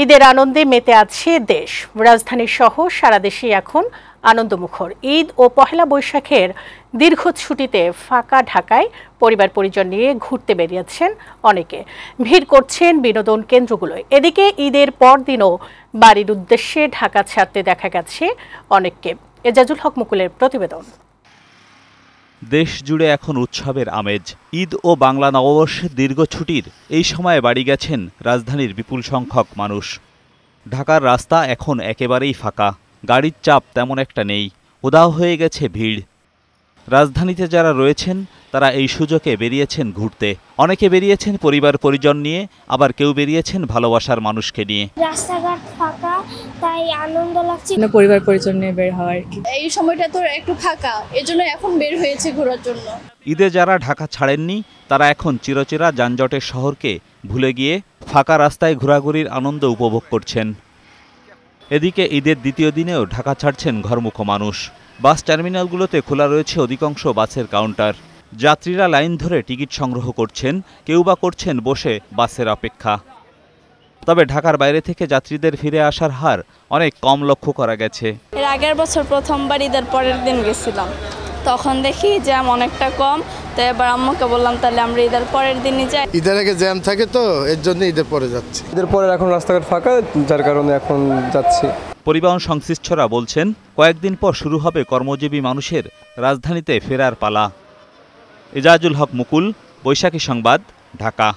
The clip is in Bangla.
ঈদের আনন্দে মেতে আছে দেশ। রাজধানী সহ সারা দেশে এখন আনন্দমুখর। ঈদ ও পহেলা বৈশাখের দীর্ঘ ছুটিতে ফাঁকা ঢাকায় পরিবার পরিজন নিয়ে ঘুরতে বেরিয়েছেন অনেকে। ভিড় করছেন বিনোদন কেন্দ্রগুলোয়। এদিকে ঈদের পরদিনও বাড়ির উদ্দেশ্যে ঢাকা ছাড়তে দেখা গেছে অনেককে। এজাজুল হক মুকুলের প্রতিবেদন। দেশ জুড়ে এখন উৎসবের আমেজ। ঈদ ও বাংলা নববর্ষের দীর্ঘ ছুটির এই সময়ে বাড়ি গেছেন রাজধানীর বিপুল সংখ্যক মানুষ। ঢাকার রাস্তা এখন একেবারেই ফাঁকা, গাড়ির চাপ তেমন একটা নেই, উধাও হয়ে গেছে ভিড়। রাজধানীতে যারা রয়েছেন তারা এই সুযোগে বেরিয়েছেন ঘুরতে। অনেকে বেরিয়েছেন পরিবার পরিজন নিয়ে, আবার কেউ বেরিয়েছেন ভালোবাসার মানুষকে নিয়ে। রাস্তাঘাট ফাঁকা, তাই আনন্দ লাগছে। পরিবার পরিজন নিয়ে বের হওয়া আর কি। এই সময়টা তো একটু ফাঁকা, এজন্য এখন বের হয়েছে ঘোরার জন্য। ঈদে যারা ঢাকা ছাড়েননি তারা এখন চিরচেরা যানজটের শহরকে ভুলে গিয়ে ফাঁকা রাস্তায় ঘোরাঘুরির আনন্দ উপভোগ করছেন। এদিকে ঈদের দ্বিতীয় দিনেও ঢাকা ছাড়ছেন ঘরমুখ মানুষ। বাস টার্মিনালগুলোতে খোলা রয়েছে অধিকাংশ বাসের কাউন্টার। যাত্রীরা লাইন ধরে টিকিট সংগ্রহ করছেন, কেউ বা করছেন বসে বাসের অপেক্ষা। তবে ঢাকার বাইরে থেকে যাত্রীদের ফিরে আসার হার অনেক কম লক্ষ্য করা গেছে। এর আগের বছর প্রথমবার ঈদের পরের দিন গেছিলাম, তখন দেখি জ্যাম অনেকটা কম। তো এবার আম্মুকে বললাম তাহলে আমরা ঈদের পরের দিনই যাই। ঈদের আগে জ্যাম থাকে, তো এর জন্য ঈদের পরে যাচ্ছি। ঈদের পরে এখন রাস্তাঘাট ফাঁকা, যার কারণে এখন যাচ্ছি। পরিবহন সংশ্লিষ্টরা বলছেন কয়েকদিন পর শুরু হবে কর্মজীবী মানুষের রাজধানীতে ফেরার পালা। এজাজুল হক মুকুল, বৈশাখী সংবাদ, ঢাকা।